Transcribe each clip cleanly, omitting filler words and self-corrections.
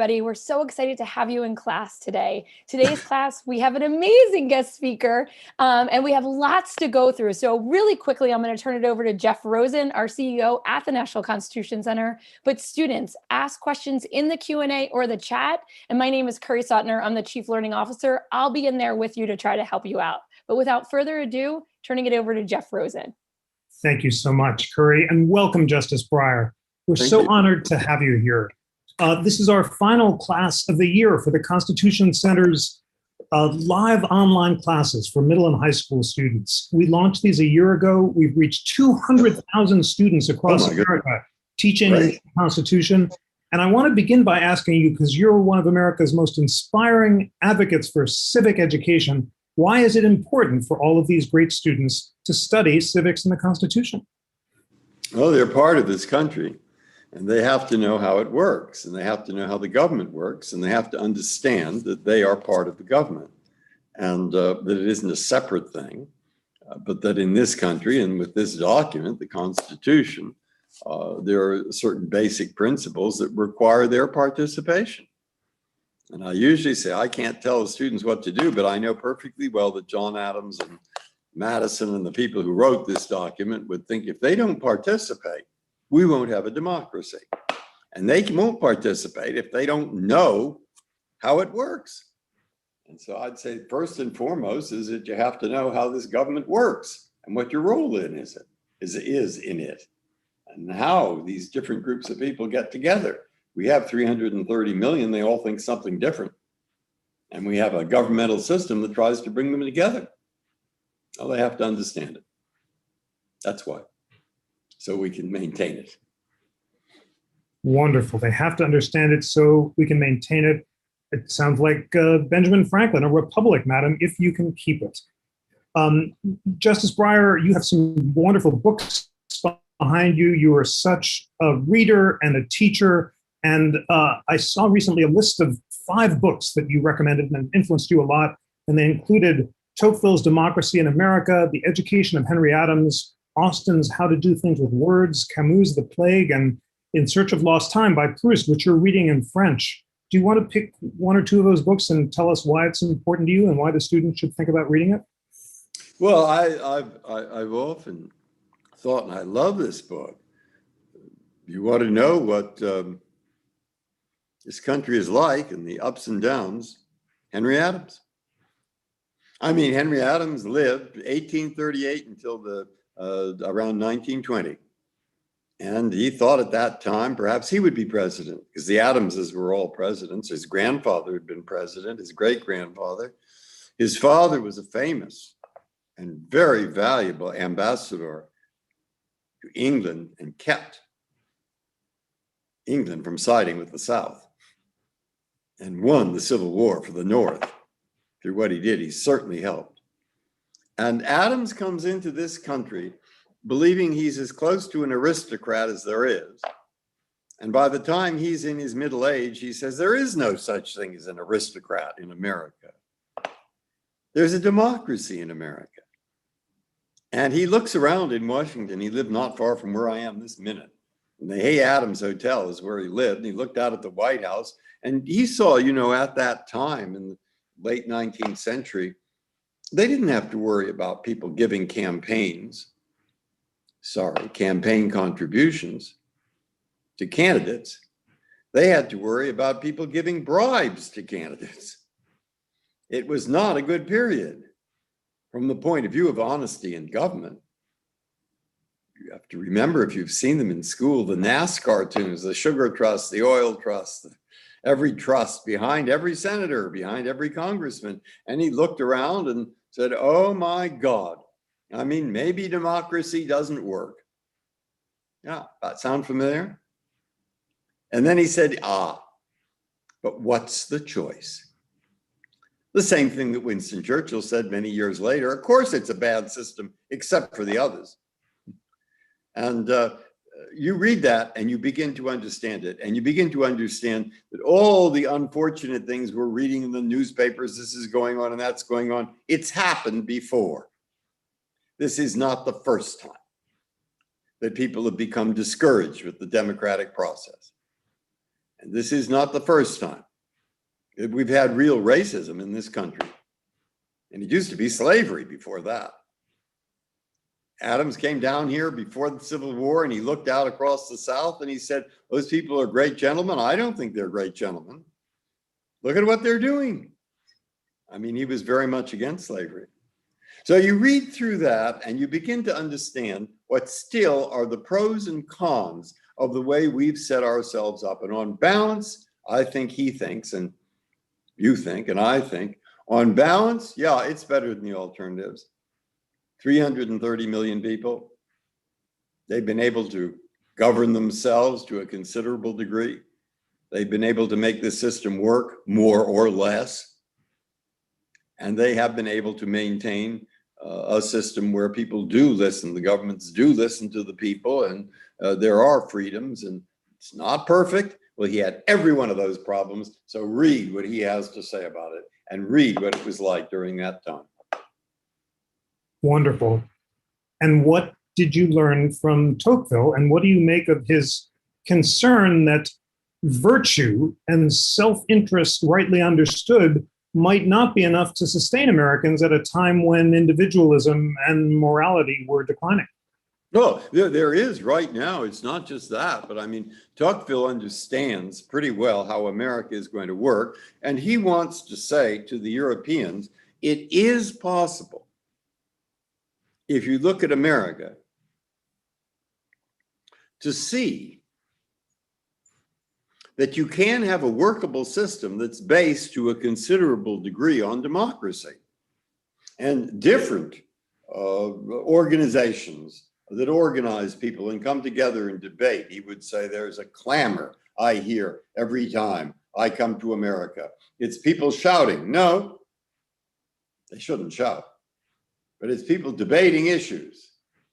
everybody. We're so excited to have you in class today. Today's class, we have an amazing guest speaker, and we have lots to go through. So really quickly, I'm going to turn it over to Jeff Rosen, our CEO at the National Constitution Center. But students, ask questions in the Q&A or the chat. And my name is Curry Sotner. I'm the Chief Learning Officer. I'll be in there with you to try to help you out. But without further ado, turning it over to Jeff Rosen. Thank you so much, Curry, and welcome, Justice Breyer. We're so honored to have you here. This is our final class of the year for the Constitution Center's live online classes for middle and high school students. We launched these a year ago. We've reached 200,000 students across America teaching the Constitution. And I want to begin by asking you, because you're one of America's most inspiring advocates for civic education, why is it important for all of these great students to study civics and the Constitution? Well, they're part of this country, and they have to know how it works, and they have to know how the government works, and they have to understand that they are part of the government, and that it isn't a separate thing, but that in this country and with this document, the Constitution, there are certain basic principles that require their participation. And I usually say, I can't tell the students what to do, but I know perfectly well that John Adams and Madison and the people who wrote this document would think if they don't participate, we won't have a democracy. And they won't participate if they don't know how it works. And so I'd say first and foremost is that you have to know how this government works and what your role in is in it, and how these different groups of people get together. We have 330 million, they all think something different. And we have a governmental system that tries to bring them together. Well, they have to understand it. That's why. So we can maintain it. Wonderful. They have to understand it so we can maintain it. It sounds like Benjamin Franklin, a republic, madam, if you can keep it. Justice Breyer, you have some wonderful books behind you. You are such a reader and a teacher. And I saw recently a list of 5 books that you recommended and influenced you a lot. And they included Tocqueville's Democracy in America, The Education of Henry Adams, Austin's How to Do Things with Words, Camus' The Plague, and In Search of Lost Time by Proust, which you're reading in French. Do you want to pick 1 or 2 of those books and tell us why it's important to you and why the students should think about reading it? Well, I've often thought, and I love this book. You want to know what this country is like and the ups and downs, Henry Adams. I mean, Henry Adams lived 1838 until around 1920. And he thought at that time, perhaps he would be president, because the Adamses were all presidents. His grandfather had been president, his great-grandfather. His father was a famous and very valuable ambassador to England and kept England from siding with the South and won the Civil War for the North. Through what he did, he certainly helped. And Adams comes into this country believing he's as close to an aristocrat as there is. And by the time he's in his middle age, he says, there is no such thing as an aristocrat in America. There's a democracy in America. And he looks around in Washington. He lived not far from where I am this minute. And the Hay Adams Hotel is where he lived. And he looked out at the White House and he saw, at that time in the late 19th century, they didn't have to worry about people giving campaign contributions to candidates. They had to worry about people giving bribes to candidates. It was not a good period from the point of view of honesty in government. You have to remember, if you've seen them in school, the NAS cartoons, the sugar trust, the oil trust, every trust behind every senator, behind every congressman. And he looked around and said, oh my God, I mean, maybe democracy doesn't work. Yeah, that sound familiar? And then he said, but what's the choice? The same thing that Winston Churchill said many years later, of course it's a bad system, except for the others. And you read that and you begin to understand it. And you begin to understand that all the unfortunate things we're reading in the newspapers, this is going on and that's going on, it's happened before. This is not the first time that people have become discouraged with the democratic process. And this is not the first time. We've had real racism in this country. And it used to be slavery before that. Adams came down here before the Civil War and he looked out across the South and he said, those people are great gentlemen. I don't think they're great gentlemen. Look at what they're doing. I mean, he was very much against slavery. So you read through that and you begin to understand what still are the pros and cons of the way we've set ourselves up. And on balance, I think he thinks, and you think, and I think, on balance, yeah, it's better than the alternatives. 330 million people. They've been able to govern themselves to a considerable degree. They've been able to make the system work more or less. And they have been able to maintain a system where people do listen, the governments do listen to the people, and there are freedoms, and it's not perfect. Well, he had every one of those problems. So read what he has to say about it and read what it was like during that time. Wonderful. And what did you learn from Tocqueville? And what do you make of his concern that virtue and self-interest, rightly understood, might not be enough to sustain Americans at a time when individualism and morality were declining? No, there is right now. It's not just that, but I mean, Tocqueville understands pretty well how America is going to work. And he wants to say to the Europeans, it is possible, if you look at America, to see that you can have a workable system that's based to a considerable degree on democracy and different organizations that organize people and come together and debate. He would say there's a clamor I hear every time I come to America. It's people shouting. No, they shouldn't shout. But it's people debating issues,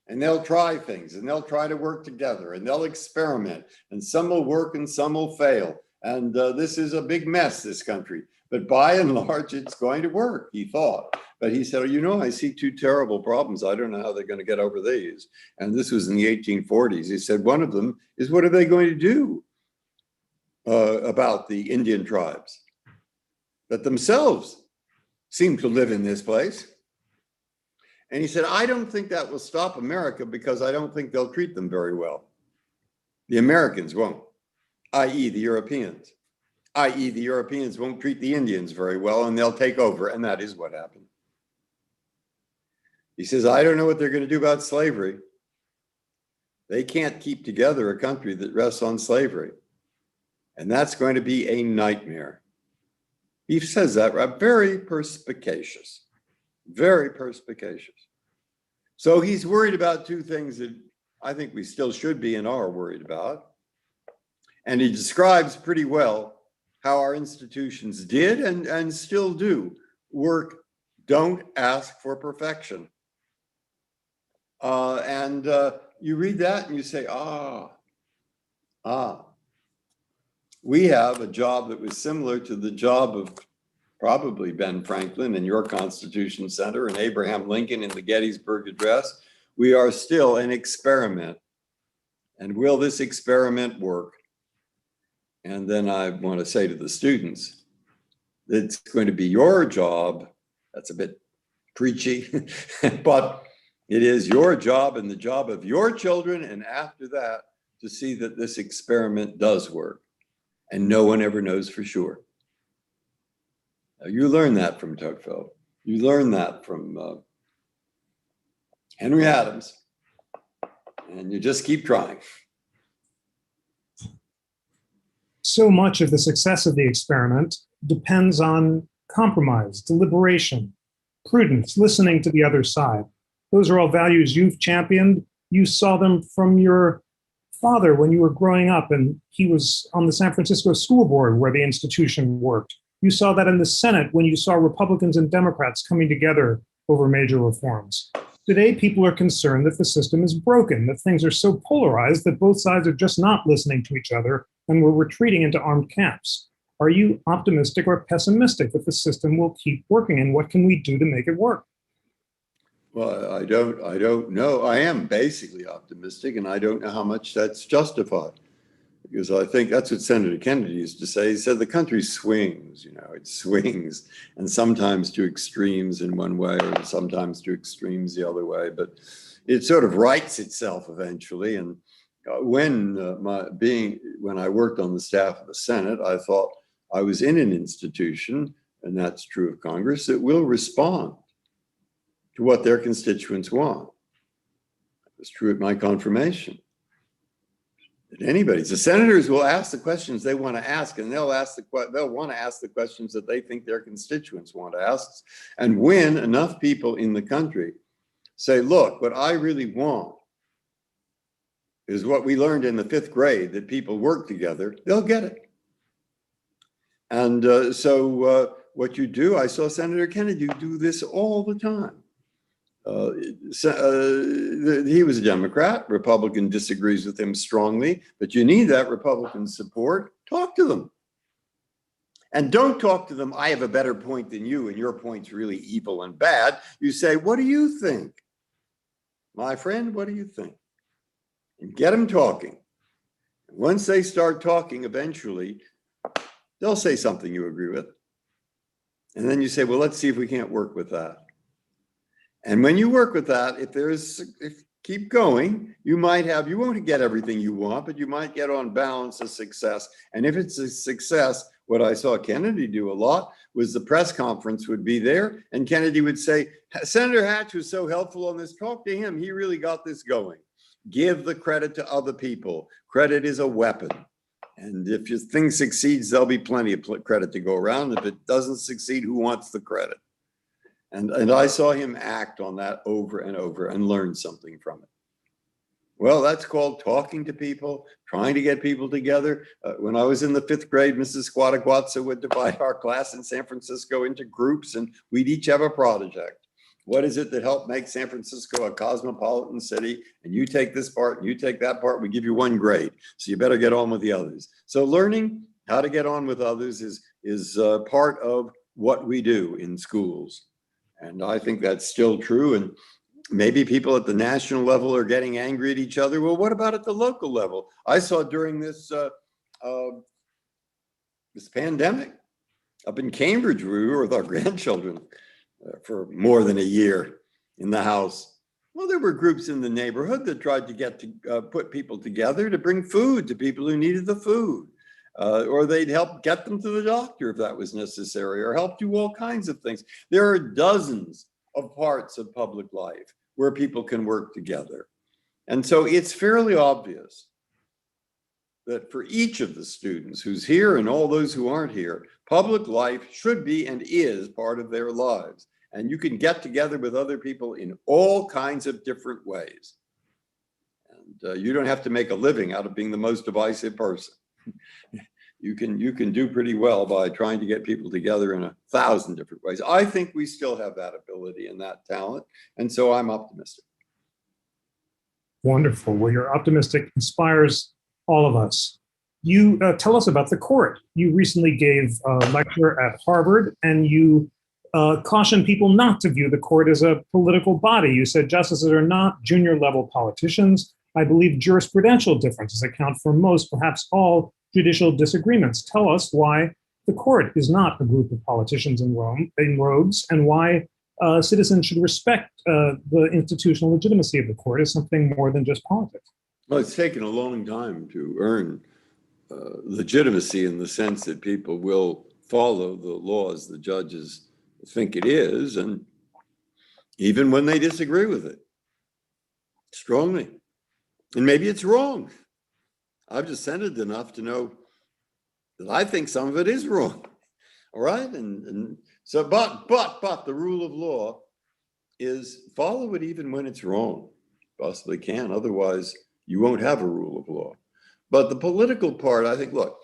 and they'll try things, and they'll try to work together, and they'll experiment, and some will work and some will fail. And this is a big mess, this country. But by and large, it's going to work, he thought. But he said, you know, I see two terrible problems. I don't know how they're going to get over these. And this was in the 1840s. He said, one of them is, what are they going to do about the Indian tribes that themselves seem to live in this place? And he said, I don't think that will stop America because I don't think they'll treat them very well. The Americans won't, i.e. the Europeans, i.e. the Europeans won't treat the Indians very well and they'll take over. And that is what happened. He says, I don't know what they're going to do about slavery. They can't keep together a country that rests on slavery. And that's going to be a nightmare. He says that, right? Very perspicacious. Very perspicacious. So he's worried about two things that I think we still should be and are worried about. And he describes pretty well how our institutions did and still do work. Don't ask for perfection. You read that and you say, we have a job that was similar to the job of probably Ben Franklin in your Constitution Center and Abraham Lincoln in the Gettysburg Address. We are still an experiment. And will this experiment work? And then I want to say to the students, it's going to be your job. That's a bit preachy, but it is your job and the job of your children. And after that, to see that this experiment does work. And no one ever knows for sure. Now, you learn that from Tocqueville. You learn that from Henry Adams. And you just keep trying. So much of the success of the experiment depends on compromise, deliberation, prudence, listening to the other side. Those are all values you've championed. You saw them from your father when you were growing up, and he was on the San Francisco School Board where the institution worked. You saw that in the Senate when you saw Republicans and Democrats coming together over major reforms. Today, people are concerned that the system is broken, that things are so polarized that both sides are just not listening to each other and we're retreating into armed camps. Are you optimistic or pessimistic that the system will keep working, and what can we do to make it work? Well, I don't know. I am basically optimistic, and I don't know how much that's justified. because I think that's what Senator Kennedy used to say. He said the country swings, it swings, and sometimes to extremes in one way or sometimes to extremes the other way, but it sort of rights itself eventually. And when I worked on the staff of the Senate, I thought I was in an institution, and that's true of Congress, that will respond to what their constituents want. It was true at my confirmation. The senators will ask the questions they want to ask, and they'll want to ask the questions that they think their constituents want to ask. And when enough people in the country say, look, what I really want is what we learned in the 5th grade, that people work together, they'll get it. And so what you do, I saw Senator Kennedy do this all the time. He was a Democrat. Republican disagrees with him strongly, but you need that Republican support. Talk to them. And don't talk to them, I have a better point than you, and your point's really evil and bad. You say, what do you think? My friend, what do you think? And get them talking. And once they start talking, eventually, they'll say something you agree with. And then you say, well, let's see if we can't work with that. And when you work with that, keep going, you won't get everything you want, but you might get on balance a success. And if it's a success, what I saw Kennedy do a lot was the press conference would be there, and Kennedy would say, Senator Hatch was so helpful on this, talk to him, he really got this going. Give the credit to other people. Credit is a weapon. And if your thing succeeds, there'll be plenty of credit to go around. If it doesn't succeed, who wants the credit? And I saw him act on that over and over and learn something from it. Well, that's called talking to people, trying to get people together. When I was in the 5th grade, Mrs. Squataquatsa would divide our class in San Francisco into groups, and we'd each have a project. What is it that helped make San Francisco a cosmopolitan city? And you take this part, and you take that part, we give you 1 grade. So you better get on with the others. So learning how to get on with others is part of what we do in schools. And I think that's still true. And maybe people at the national level are getting angry at each other. Well, what about at the local level? I saw during this pandemic up in Cambridge, we were with our grandchildren for more than a year in the house. Well, there were groups in the neighborhood that tried to put people together to bring food to people who needed the food. Or they'd help get them to the doctor if that was necessary, or help do all kinds of things. There are dozens of parts of public life where people can work together. And so it's fairly obvious that for each of the students who's here and all those who aren't here, public life should be and is part of their lives. And you can get together with other people in all kinds of different ways. And you don't have to make a living out of being the most divisive person. You can do pretty well by trying to get people together in 1,000 different ways. I think we still have that ability and that talent, and so I'm optimistic. Wonderful. Well, your optimistic inspires all of us. You tell us about the court. You recently gave a lecture at Harvard, and you cautioned people not to view the court as a political body. You said justices are not junior-level politicians. I believe jurisprudential differences account for most, perhaps all, judicial disagreements. Tell us why the court is not a group of politicians in robes, and why citizens should respect the institutional legitimacy of the court as something more than just politics. Well, it's taken a long time to earn legitimacy in the sense that people will follow the laws the judges think it is, and even when they disagree with it strongly. And maybe it's wrong. I've dissented enough to know that I think some of it is wrong. All right. And so, but the rule of law is follow it even when it's wrong. Possibly can. Otherwise, you won't have a rule of law. But the political part, I think, look,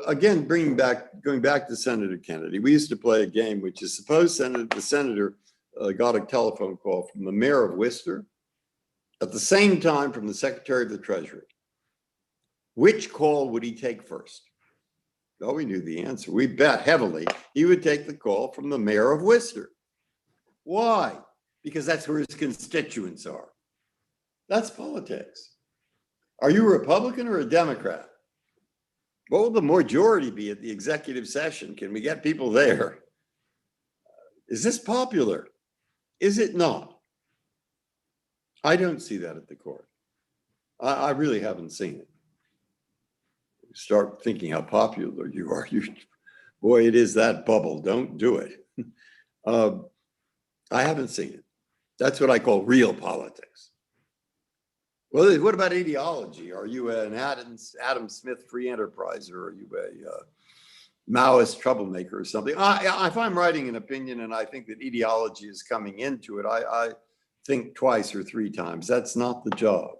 again, going back to Senator Kennedy, we used to play a game, which is suppose the senator got a telephone call from the mayor of Worcester at the same time from the Secretary of the Treasury. Which call would he take first? Well, we knew the answer. We bet heavily he would take the call from the mayor of Worcester. Why? Because that's where his constituents are. That's politics. Are you a Republican or a Democrat? What will the majority be at the executive session? Can we get people there? Is this popular? Is it not? I don't see that at the court. I really haven't seen it. Start thinking how popular you are. Boy, it is that bubble. Don't do it. I haven't seen it. That's what I call real politics. Well, what about ideology? Are you an Adam Smith free enterpriser? Or are you a Maoist troublemaker or something? If I'm writing an opinion and I think that ideology is coming into it, I think twice or three times. That's not the job.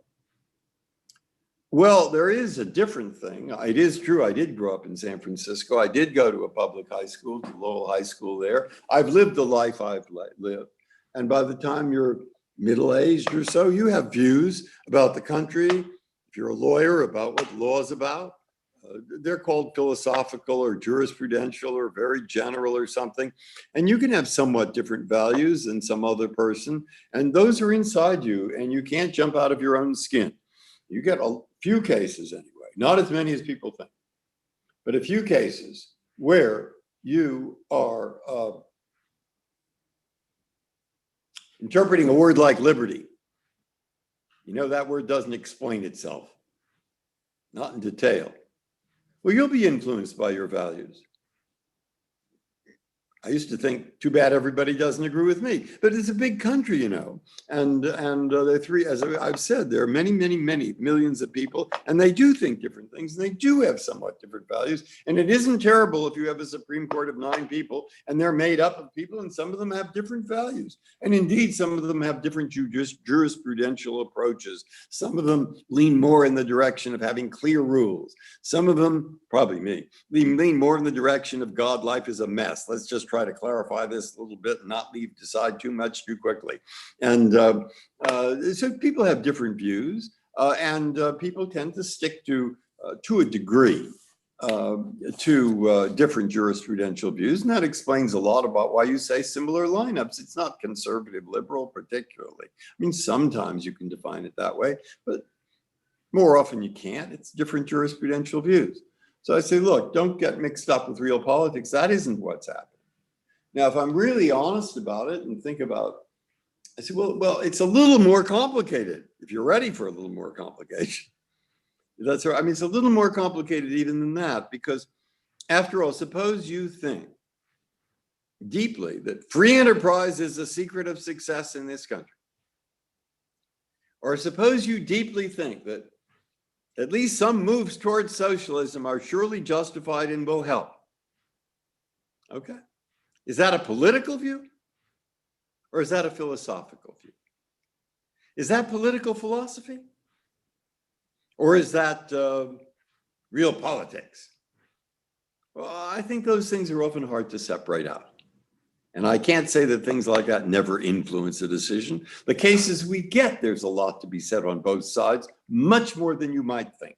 Well, there is a different thing. It is true, I did grow up in San Francisco. I did go to a public high school, to Lowell High School there. I've lived the life I've lived. And by the time you're middle-aged or so, you have views about the country. If you're a lawyer, about what law is about. They're called philosophical or jurisprudential or very general or something. And you can have somewhat different values than some other person. And those are inside you, and you can't jump out of your own skin. You get a few cases anyway, not as many as people think, but a few cases where you are interpreting a word like liberty. You know, that word doesn't explain itself, not in detail. Well, you'll be influenced by your values. I used to think, too bad everybody doesn't agree with me, but it's a big country, you know, and there are three, as I've said, there are many, many, many millions of people, and they do think different things, and they do have somewhat different values, and it isn't terrible if you have a Supreme Court of 9 people, and they're made up of people, and some of them have different values, and indeed, some of them have different jurisprudential approaches. Some of them lean more in the direction of having clear rules. Some of them, probably me, lean more in the direction of God, life is a mess. Let's just try to clarify this a little bit and not decide too much too quickly. And so people have different views, and people tend to stick to a degree, to different jurisprudential views. And that explains a lot about why you say similar lineups. It's not conservative liberal particularly. I mean, sometimes you can define it that way, but more often you can't. It's different jurisprudential views. So I say, look, don't get mixed up with real politics. That isn't what's happening. Now, if I'm really honest about it and think about, I say, well, it's a little more complicated. If you're ready for a little more complication, that's right. I mean, it's a little more complicated even than that, because after all, suppose you think deeply that free enterprise is the secret of success in this country. Or suppose you deeply think that at least some moves towards socialism are surely justified and will help. Okay. Is that a political view? Or is that a philosophical view? Is that political philosophy? Or is that real politics? Well, I think those things are often hard to separate out. And I can't say that things like that never influence a decision. The cases we get, there's a lot to be said on both sides, much more than you might think.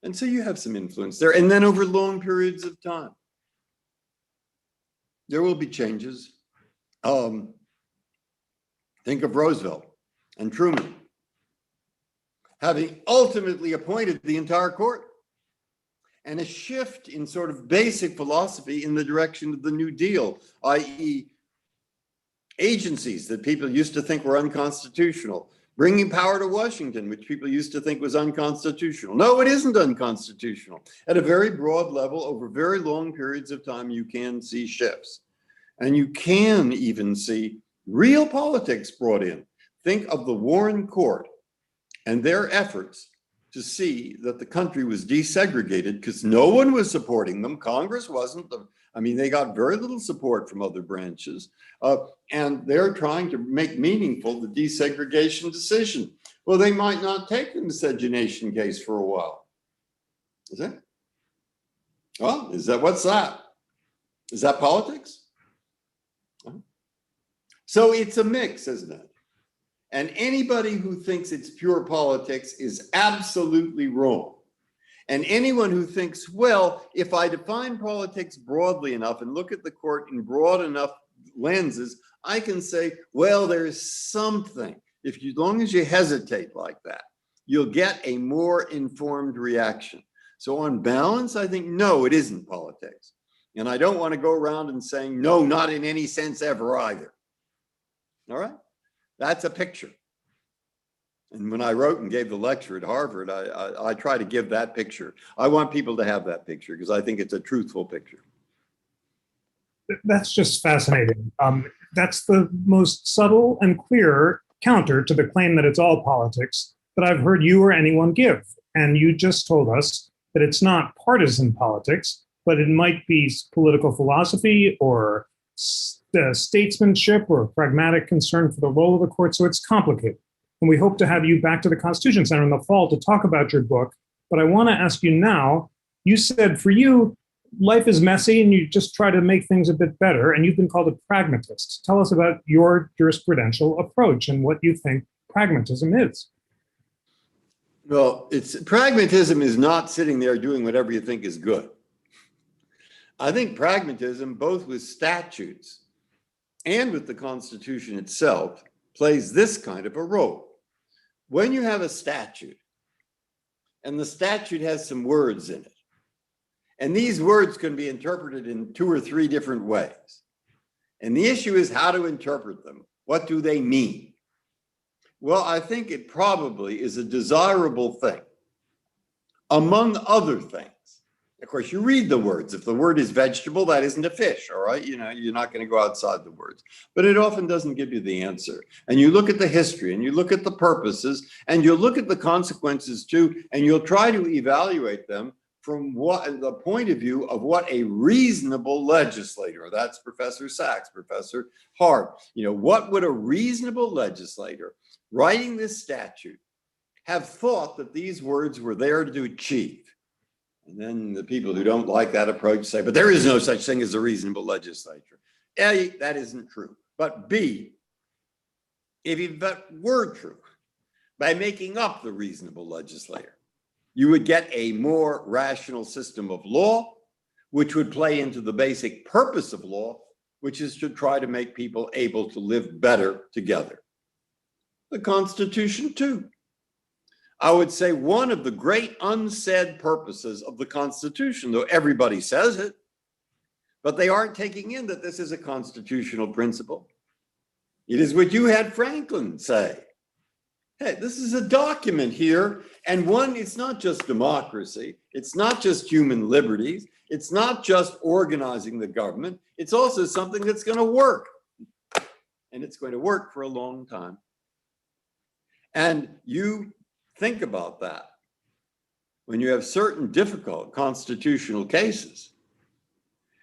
And so you have some influence there. And then over long periods of time, there will be changes. Think of Roosevelt and Truman having ultimately appointed the entire court, and a shift in sort of basic philosophy in the direction of the New Deal, i.e. agencies that people used to think were unconstitutional, bringing power to Washington, which people used to think was unconstitutional. No, it isn't unconstitutional. At a very broad level, over very long periods of time, you can see shifts. And you can even see real politics brought in. Think of the Warren Court and their efforts to see that the country was desegregated because no one was supporting them. Congress wasn't. I mean, they got very little support from other branches. And they're trying to make meaningful the desegregation decision. Well, they might not take the miscegenation case for a while. Is it? Well, what's that? Is that politics? So it's a mix, isn't it? And anybody who thinks it's pure politics is absolutely wrong. And anyone who thinks, well, if I define politics broadly enough and look at the court in broad enough lenses, I can say, well, there's something. As long as you hesitate like that, you'll get a more informed reaction. So on balance, I think, no, it isn't politics. And I don't want to go around and saying, no, not in any sense ever either. All right? That's a picture. And when I wrote and gave the lecture at Harvard, I try to give that picture. I want people to have that picture because I think it's a truthful picture. That's just fascinating. That's the most subtle and clear counter to the claim that it's all politics that I've heard you or anyone give. And you just told us that it's not partisan politics, but it might be political philosophy or statesmanship or pragmatic concern for the role of the court. So it's complicated. And we hope to have you back to the Constitution Center in the fall to talk about your book. But I want to ask you now, you said for you, life is messy and you just try to make things a bit better. And you've been called a pragmatist. Tell us about your jurisprudential approach and what you think pragmatism is. Well, pragmatism is not sitting there doing whatever you think is good. I think pragmatism, both with statutes and with the Constitution itself, plays this kind of a role. When you have a statute, and the statute has some words in it, and these words can be interpreted in 2 or 3 different ways. And the issue is how to interpret them. What do they mean? Well, I think it probably is a desirable thing, among other things. Of course, you read the words. If the word is vegetable, that isn't a fish, all right? You know, you're not going to go outside the words. But it often doesn't give you the answer. And you look at the history, and you look at the purposes, and you look at the consequences too, and you'll try to evaluate them from the point of view of what a reasonable legislator, that's Professor Sachs, Professor Hart, what would a reasonable legislator writing this statute have thought that these words were there to achieve? And then the people who don't like that approach say, but there is no such thing as a reasonable legislature. A, that isn't true. But B, if that were true, by making up the reasonable legislator, you would get a more rational system of law, which would play into the basic purpose of law, which is to try to make people able to live better together. The Constitution, too. I would say one of the great unsaid purposes of the Constitution, though everybody says it, but they aren't taking in that this is a constitutional principle. It is what you had Franklin say. Hey, this is a document here, and it's not just democracy, it's not just human liberties, it's not just organizing the government, it's also something that's going to work. And it's going to work for a long time. And you think about that when you have certain difficult constitutional cases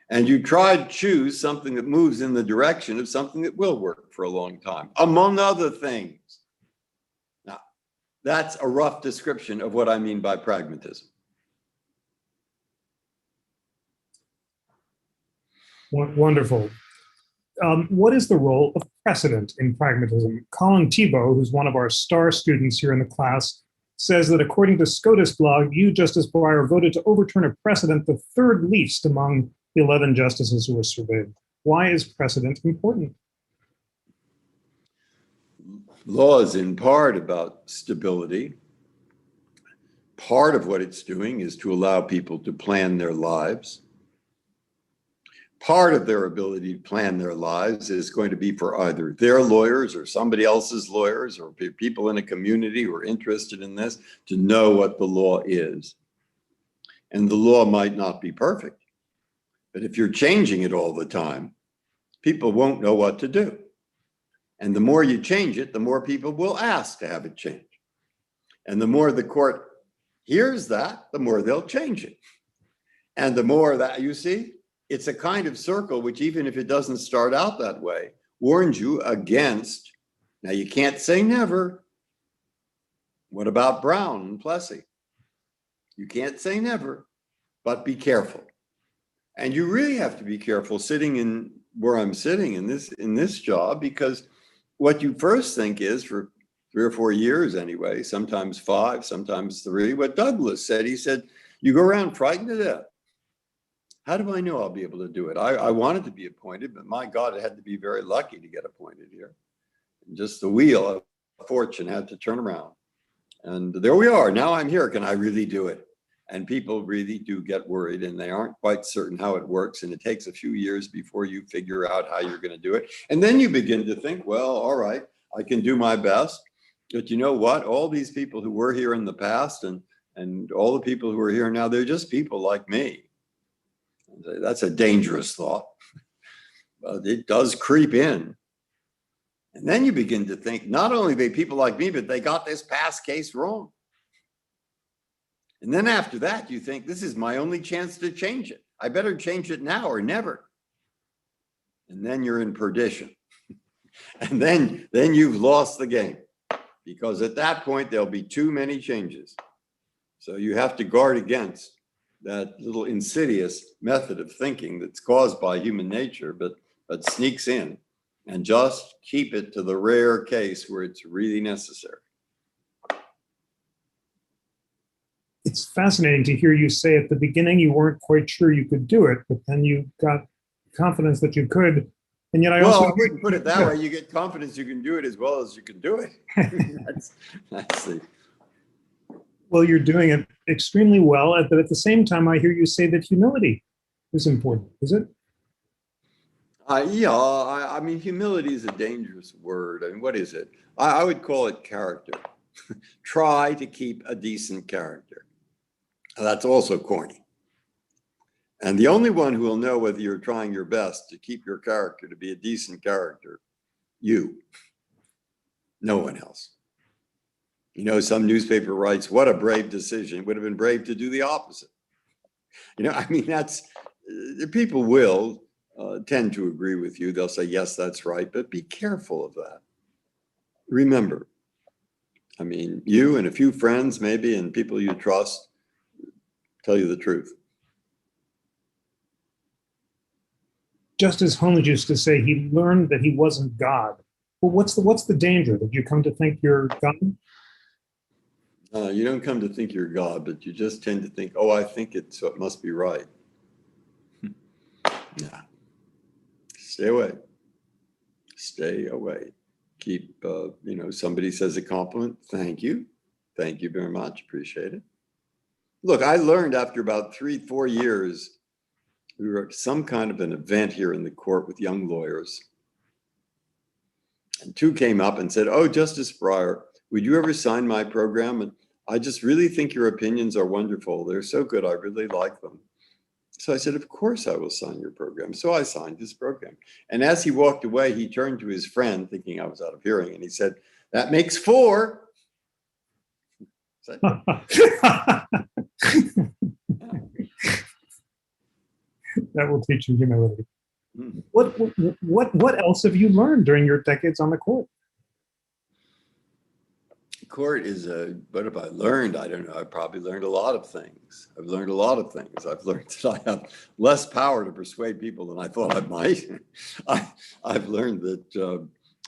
and you try to choose something that moves in the direction of something that will work for a long time, among other things. Now, that's a rough description of what I mean by pragmatism. Wonderful. What is the role of precedent in pragmatism? Colin Thibault, who's one of our star students here in the class, says that according to SCOTUS blog, you, Justice Breyer, voted to overturn a precedent the third least among the 11 justices who were surveyed. Why is precedent important? Law is in part about stability. Part of what it's doing is to allow people to plan their lives. Part of their ability to plan their lives is going to be for either their lawyers or somebody else's lawyers or people in a community who are interested in this to know what the law is. And the law might not be perfect, but if you're changing it all the time, people won't know what to do. And the more you change it, the more people will ask to have it changed. And the more the court hears that, the more they'll change it. And the more that, you see, it's a kind of circle which, even if it doesn't start out that way, warns you against, now you can't say never. What about Brown and Plessy? You can't say never, but be careful. And you really have to be careful sitting in where I'm sitting in this job, because what you first think is, for 3 or 4 years anyway, sometimes 5, sometimes 3, what Douglas said, he said, you go around frightened to death. How do I know I'll be able to do it? I wanted to be appointed, but my God, it had to be very lucky to get appointed here. And just the wheel of fortune had to turn around. And there we are. Now I'm here. Can I really do it? And people really do get worried, and they aren't quite certain how it works. And it takes a few years before you figure out how you're going to do it. And then you begin to think, well, all right, I can do my best. But you know what? All these people who were here in the past and all the people who are here now, they're just people like me. That's a dangerous thought. But it does creep in. And then you begin to think, not only are they people like me, but they got this past case wrong. And then after that, you think, this is my only chance to change it. I better change it now or never. And then you're in perdition. And then you've lost the game, because at that point, there'll be too many changes. So you have to guard against that little insidious method of thinking that's caused by human nature, but sneaks in, and just keep it to the rare case where it's really necessary. It's fascinating to hear you say at the beginning you weren't quite sure you could do it, but then you got confidence that you could. And yet I wouldn't put it that way. You get confidence you can do it as well as you can do it. that's the... Well, you're doing it extremely well, but at the same time, I hear you say that humility is important. Is it? Yeah, I mean, humility is a dangerous word. I mean, what is it? I would call it character. Try to keep a decent character. That's also corny. And the only one who will know whether you're trying your best to keep your character to be a decent character, you. No one else. You know, some newspaper writes, what a brave decision. It would have been brave to do the opposite. You know, I mean, people will tend to agree with you. They'll say, yes, that's right, but be careful of that. Remember, I mean, you and a few friends maybe and people you trust tell you the truth. Justice Holmes used to say he learned that he wasn't God. Well, what's the danger? Did you come to think you're God? You don't come to think you're God, but you just tend to think, oh, I think it, so it must be right. Yeah. Stay away. Stay away. Keep, somebody says a compliment. Thank you. Thank you very much. Appreciate it. Look, I learned after about 3-4 years, we were at some kind of an event here in the court with young lawyers. And two came up and said, oh, Justice Breyer, would you ever sign my program? And I just really think your opinions are wonderful. They're so good. I really like them. So I said, of course I will sign your program. So I signed his program. And as he walked away, he turned to his friend, thinking I was out of hearing, and he said, that makes 4. That will teach you humility. What else have you learned during your decades on the court? Court is what have I learned? I don't know. I've probably learned a lot of things. I've learned that I have less power to persuade people than I thought I might. I've learned that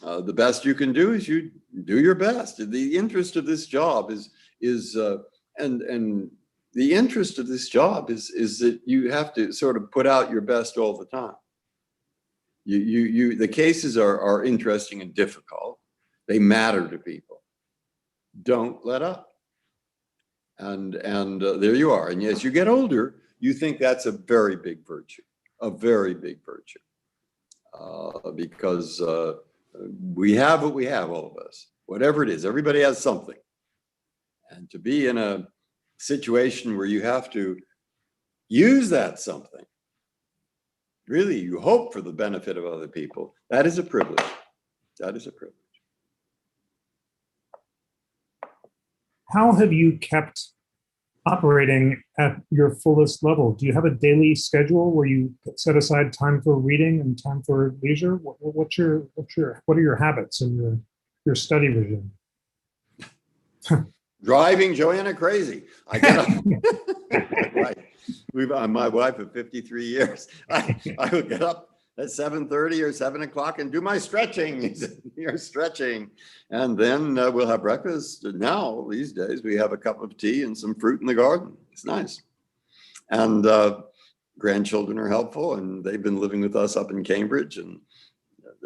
the best you can do is you do your best. The interest of this job is the interest of this job is that you have to sort of put out your best all the time. The cases are interesting and difficult. They matter to people. Don't let up. And there you are. And as you get older, you think that's a very big virtue, because we have what we have, all of us, whatever it is. Everybody has something. And to be in a situation where you have to use that something, really, you hope for the benefit of other people, that is a privilege. That is a privilege. How have you kept operating at your fullest level? Do you have a daily schedule where you set aside time for reading and time for leisure? What are your habits and your study regime? Driving Joanna crazy. I get up. Right. My wife of 53 years. I would get up at 7:30 or 7 o'clock and do my stretching. You're stretching. And then we'll have breakfast. Now, these days, we have a cup of tea and some fruit in the garden. It's nice. And grandchildren are helpful, and they've been living with us up in Cambridge, and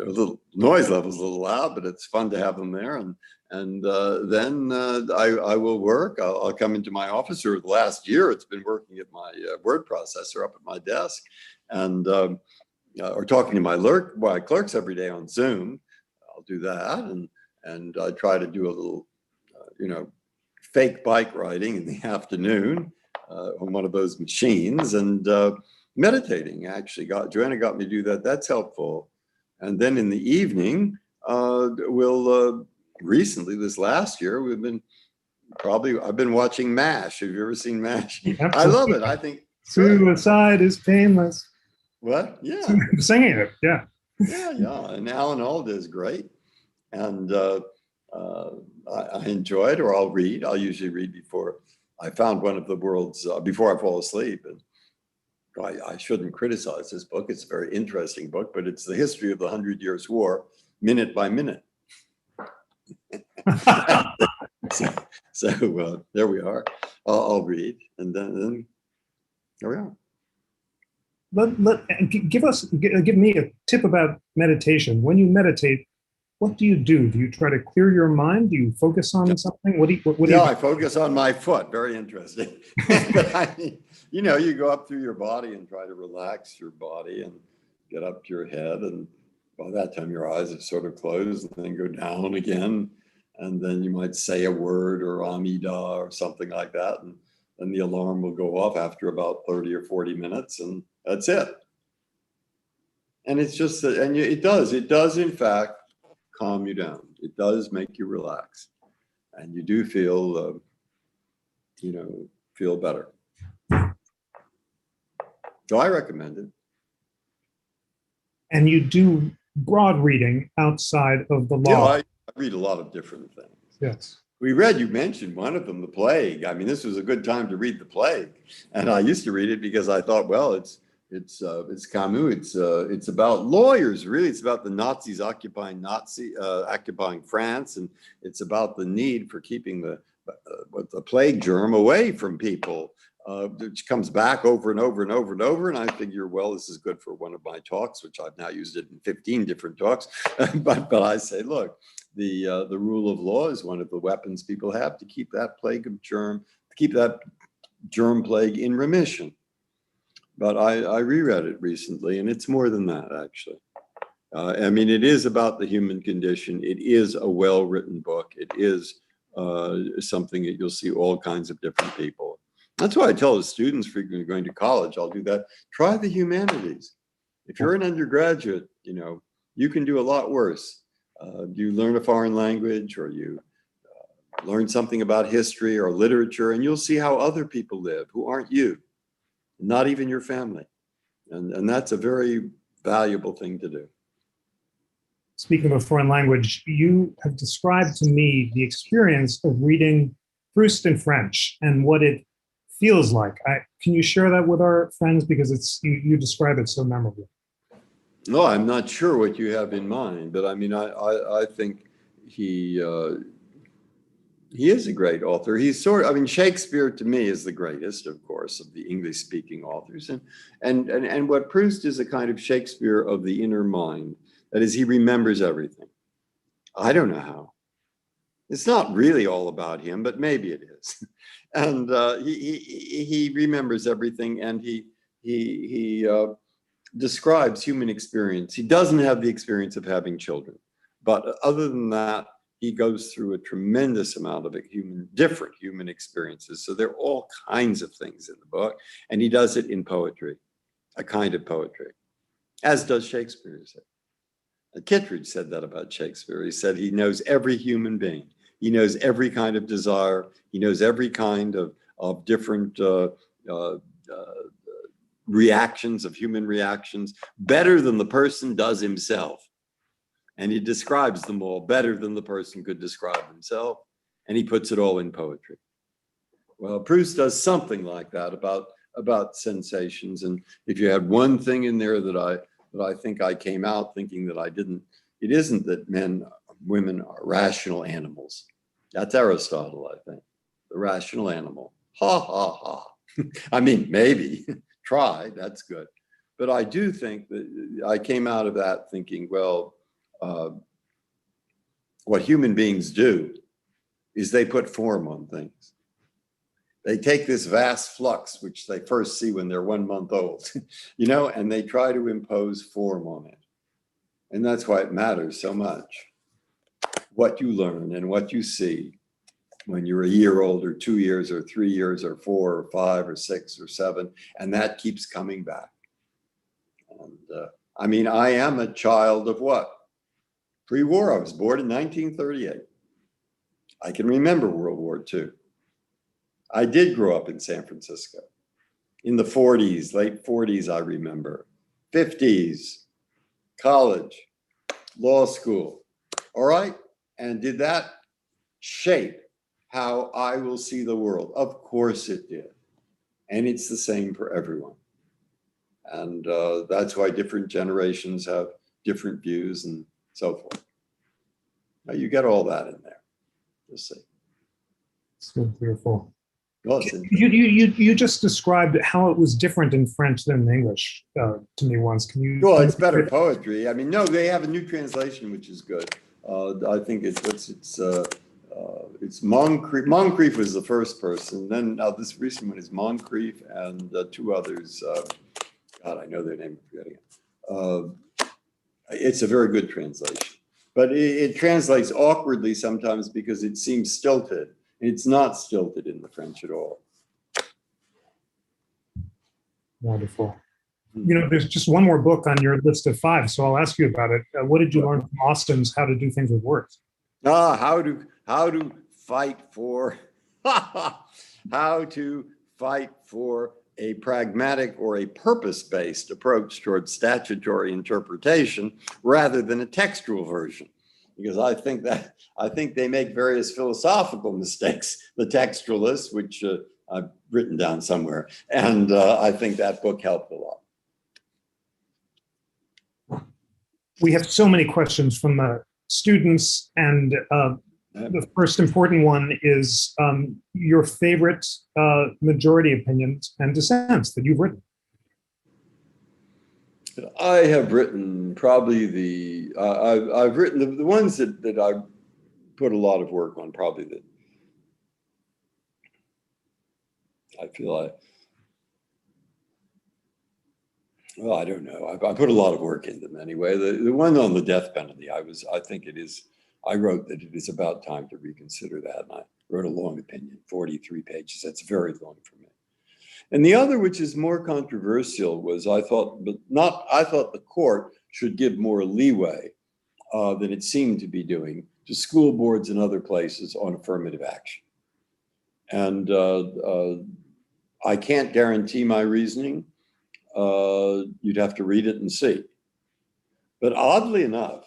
little noise level's a little loud, but it's fun to have them there. And then I will work. I'll come into my office. Or the last year, it's been working at my word processor up at my desk, and or talking to my clerks every day on Zoom. I'll do that, and I try to do a little, fake bike riding in the afternoon on one of those machines, and meditating. Actually, Joanna got me to do that. That's helpful. And then in the evening, recently, this last year, I've been watching MASH. Have you ever seen MASH? Absolutely. I love it. I think suicide is painless. What? Yeah. Singing it. Yeah. Yeah. And Alan Alda is great. And I enjoy it, or I'll read. I'll usually read before. I found one of the world's, before I fall asleep. And I shouldn't criticize this book. It's a very interesting book, but it's the history of the 100 Years' War, minute by minute. so there we are. I'll read, and then there we are. Give me a tip about meditation. When you meditate, what do you do? Do you try to clear your mind? Do you focus on something? What do you I focus on my foot. Very interesting. But you go up through your body and try to relax your body and get up to your head. And by that time, your eyes have sort of closed, and then go down again. And then you might say a word, or Amida or something like that. And then the alarm will go off after about 30 or 40 minutes. And that's it. And it's just, it does in fact calm you down. It does make you relax, and you do feel, feel better. So I recommend it. And you do broad reading outside of the law. Yeah, I read a lot of different things. Yes. You mentioned one of them, The Plague. I mean, this was a good time to read The Plague. And I used to read it because I thought, well, it's Camus. It's about lawyers, really. It's about the Nazis occupying France, and it's about the need for keeping the plague germ away from people, which comes back over and over and over and over. And I figure, well, this is good for one of my talks, which I've now used it in 15 different talks. but I say, look, the rule of law is one of the weapons people have to keep that germ plague in remission. But I reread it recently, and it's more than that, actually. It is about the human condition. It is a well-written book. It is something that you'll see all kinds of different people. That's why I tell the students frequently going to college, I'll do that. Try the humanities. If you're an undergraduate, you can do a lot worse. You learn a foreign language, or you learn something about history or literature, and you'll see how other people live who aren't you. Not even your family. And that's a very valuable thing to do. Speaking of a foreign language, you have described to me the experience of reading Proust in French and what it feels like. Can you share that with our friends? Because you describe it so memorably. No, I'm not sure what you have in mind, but I think he is a great author. Shakespeare to me is the greatest, of course, of the English-speaking authors. And what Proust is a kind of Shakespeare of the inner mind. That is, he remembers everything. I don't know how. It's not really all about him, but maybe it is. And he remembers everything, and he describes human experience. He doesn't have the experience of having children, but other than that, he goes through a tremendous amount of different human experiences. So there are all kinds of things in the book, and he does it in poetry, a kind of poetry, as does Shakespeare. Kittredge said that about Shakespeare. He said he knows every human being. He knows every kind of desire. He knows every kind of different reactions, of human reactions, better than the person does himself. And he describes them all better than the person could describe himself. And he puts it all in poetry. Well, Proust does something like that about sensations. And if you had one thing in there that I think I came out thinking that I didn't, it isn't that women are rational animals. That's Aristotle, I think. The rational animal. Ha, ha, ha. Maybe. Try, that's good. But I do think that I came out of that thinking, well, what human beings do is they put form on things. They take this vast flux, which they first see when they're 1 month old, and they try to impose form on it. And that's why it matters so much what you learn and what you see when you're a year old or 2 years or 3 years or 4 or 5 or 6 or 7, and that keeps coming back. And I am a child of what? Pre-war. I was born in 1938. I can remember World War II. I did grow up in San Francisco in the 40s, late 40s, I remember. 50s, college, law school. All right. And did that shape how I will see the world? Of course it did. And it's the same for everyone. And that's why different generations have different views and so forth. Now you get all that in there. You'll see. So beautiful. Well, you just described how it was different in French than in English to me once. Can you? Well, it's better poetry. No, they have a new translation, which is good. I think it's Moncrief. Moncrief was the first person. Then this recent one is Moncrief and 2 others. God, I know their name. I'm forgetting it. It's a very good translation, but it translates awkwardly sometimes because it seems stilted. It's not stilted in the French at all. Wonderful. There's just one more book on your list of 5, so I'll ask you about it. What did you learn from Austin's How to Do Things with Words? How to fight for how to fight for a pragmatic or a purpose-based approach towards statutory interpretation rather than a textual version. Because I think they make various philosophical mistakes, the textualists, which I've written down somewhere. And I think that book helped a lot. We have so many questions from the students, and the first important one is your favorite majority opinions and dissents that you've written. I have written probably I've written the ones that I put a lot of work on, probably that I feel I don't know. I put a lot of work into them anyway. The one on the death penalty, I wrote that it is about time to reconsider that. And I wrote a long opinion, 43 pages. That's very long for me. And the other, which is more controversial, was I thought the court should give more leeway than it seemed to be doing to school boards and other places on affirmative action. And I can't guarantee my reasoning. You'd have to read it and see. But oddly enough,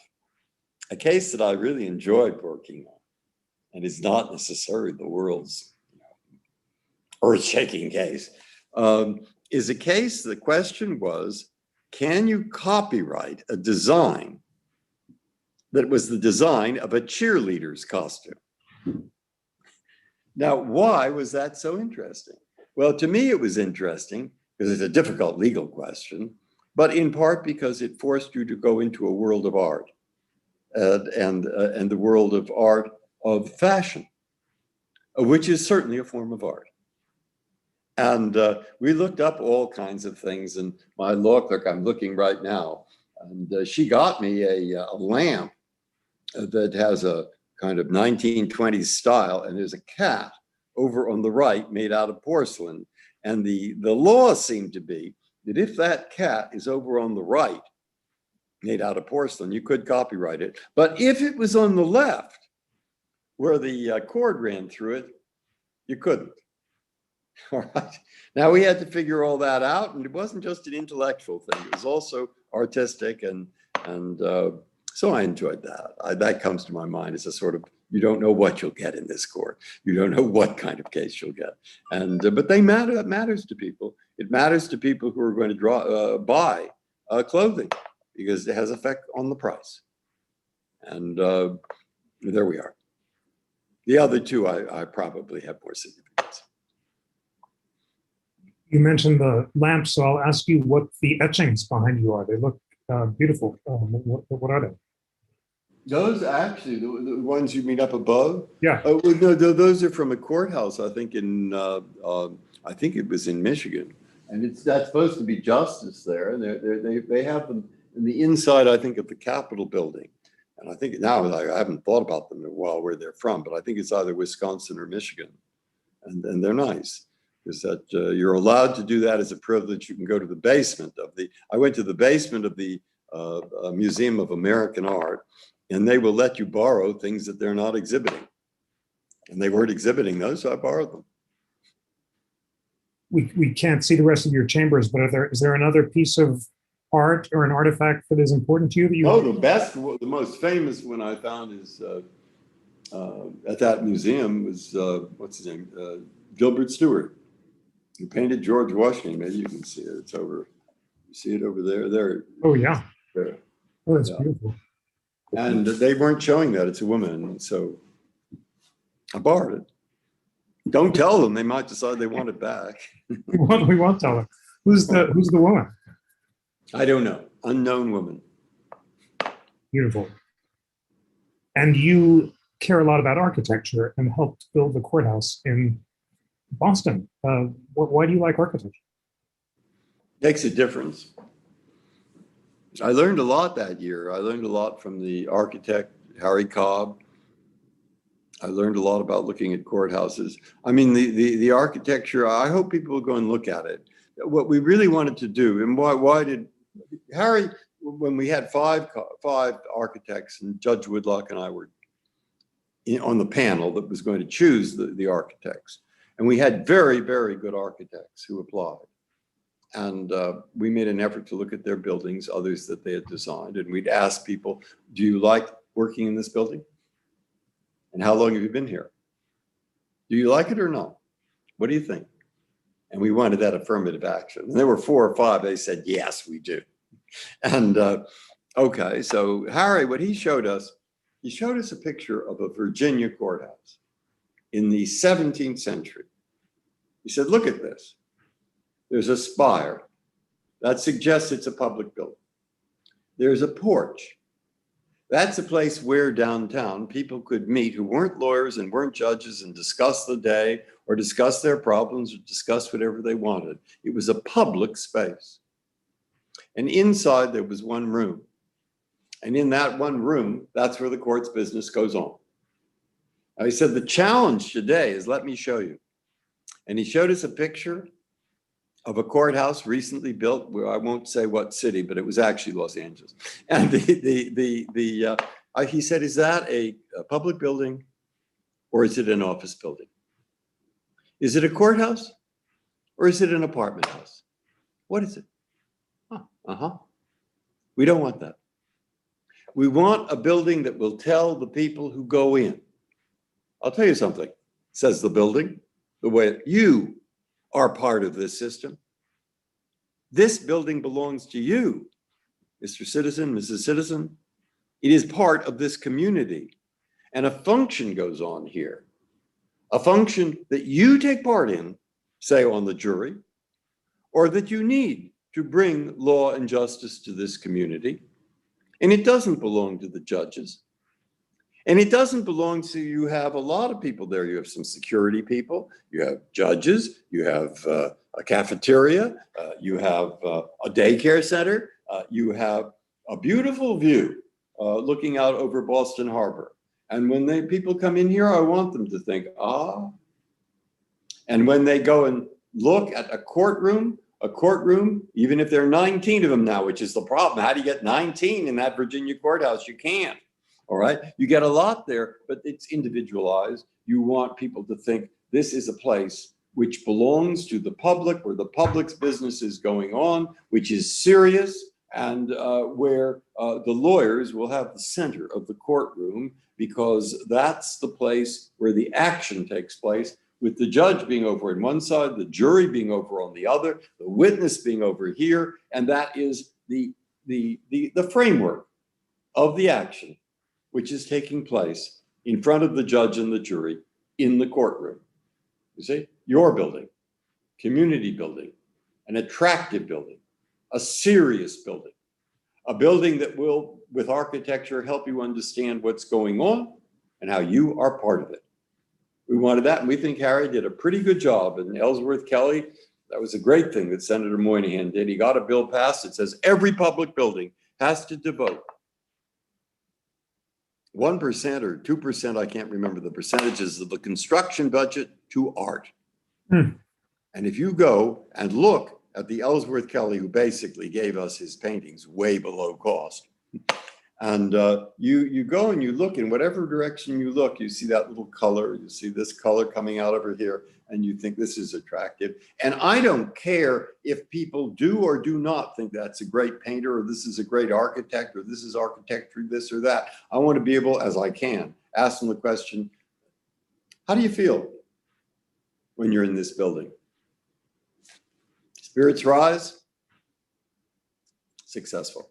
a case that I really enjoyed working on, and is not necessarily the world's earth-shaking case, is a case, the question was, can you copyright a design that was the design of a cheerleader's costume? Now, why was that so interesting? Well, to me, it was interesting because it's a difficult legal question, but in part because it forced you to go into a world of art and the world of art of fashion, which is certainly a form of art. And we looked up all kinds of things, and my law clerk, I'm looking right now, and she got me a lamp that has a kind of 1920s style, and there's a cat over on the right made out of porcelain. And the law seemed to be that if that cat is over on the right, made out of porcelain, you could copyright it. But if it was on the left, where the cord ran through it, you couldn't. All right. Now we had to figure all that out, and it wasn't just an intellectual thing; it was also artistic, and so I enjoyed that. That comes to my mind as a sort of, you don't know what you'll get in this court. You don't know what kind of case you'll get, and but they matter. It matters to people. It matters to people who are going to buy clothing because it has effect on the price, and there we are. The other two, I probably have more significance. You mentioned the lamps, so I'll ask you what the etchings behind you are. They look beautiful. What are they? Those actually, the ones you mean up above? Yeah. Oh, well, no, those are from a courthouse, I think I think it was in Michigan. And that's supposed to be justice there. And they have them in the inside, I think, of the Capitol building. And I think now, I haven't thought about them in a while where they're from, but I think it's either Wisconsin or Michigan. And they're nice. Is that you're allowed to do that as a privilege. You can go to the basement of I went to the basement of the Museum of American Art, and they will let you borrow things that they're not exhibiting. And they weren't exhibiting those, so I borrowed them. We can't see the rest of your chambers, but is there another piece of art or an artifact that is important to you that you? Oh, the most famous one I found is at that museum was what's his name? Gilbert Stuart, who painted George Washington. Maybe you can see it. It's over. You see it over there. There. Oh yeah. There. Oh, that's beautiful. And they weren't showing that. It's a woman, so I borrowed it. Don't tell them; they might decide they want it back. We won't tell them. Who's the woman? I don't know. Unknown woman. Beautiful. And you care a lot about architecture and helped build the courthouse in Boston. Why do you like architecture? Makes a difference. I learned a lot that year. I learned a lot from the architect, Harry Cobb. I learned a lot about looking at courthouses. I mean, the architecture, I hope people will go and look at it. What we really wanted to do, and why did Harry, when we had five architects, and Judge Woodlock and I were on the panel that was going to choose the architects. And we had very, very good architects who applied. And we made an effort to look at their buildings, others that they had designed. And we'd ask people, do you like working in this building? And how long have you been here? Do you like it or not? What do you think? And we wanted that affirmative action. And there were 4 or 5, they said, yes, we do. And okay, so Harry, what he showed us a picture of a Virginia courthouse in the 17th century. He said, look at this. There's a spire. That suggests it's a public building. There's a porch. That's a place where downtown people could meet who weren't lawyers and weren't judges and discuss the day or discuss their problems or discuss whatever they wanted. It was a public space. And inside there was one room. And in that one room, that's where the court's business goes on. Now he said, the challenge today is, let me show you. And he showed us a picture of a courthouse recently built, where I won't say what city, but it was actually Los Angeles. And he said, is that a public building or is it an office building? Is it a courthouse or is it an apartment house? What is it? We don't want that. We want a building that will tell the people who go in. I'll tell you something, says the building, the way you are part of this system. This building belongs to you, Mr. Citizen, Mrs. Citizen. It is part of this community. And a function goes on here, a function that you take part in, say on the jury, or that you need to bring law and justice to this community. And it doesn't belong to the judges. And it doesn't belong to, you have a lot of people there. You have some security people, you have judges, you have a cafeteria, you have a daycare center, you have a beautiful view looking out over Boston Harbor. And when people come in here, I want them to think, ah. And when they go and look at a courtroom, even if there are 19 of them now, which is the problem. How do you get 19 in that Virginia courthouse? You can't. All right. You get a lot there, but it's individualized. You want people to think this is a place which belongs to the public, where the public's business is going on, which is serious, and where the lawyers will have the center of the courtroom, because that's the place where the action takes place, with the judge being over on one side, the jury being over on the other, the witness being over here, and that is the framework of the action, which is taking place in front of the judge and the jury in the courtroom. You see, your building, community building, an attractive building, a serious building, a building that will with architecture, help you understand what's going on and how you are part of it. We wanted that, and we think Harry did a pretty good job. And Ellsworth Kelly, that was a great thing that Senator Moynihan did. He got a bill passed that says every public building has to devote 1% or 2%, I can't remember the percentages, of the construction budget to art. And if you go and look at the Ellsworth Kelly, who basically gave us his paintings way below cost, and you go and you look in whatever direction you look, you see that little color, you see this color coming out over here, and you think this is attractive. And I don't care if people do or do not think that's a great painter, or this is a great architect, or this is architecture, this or that. I want to be able, as I can, ask them the question, how do you feel when you're in this building? Spirits rise? Successful.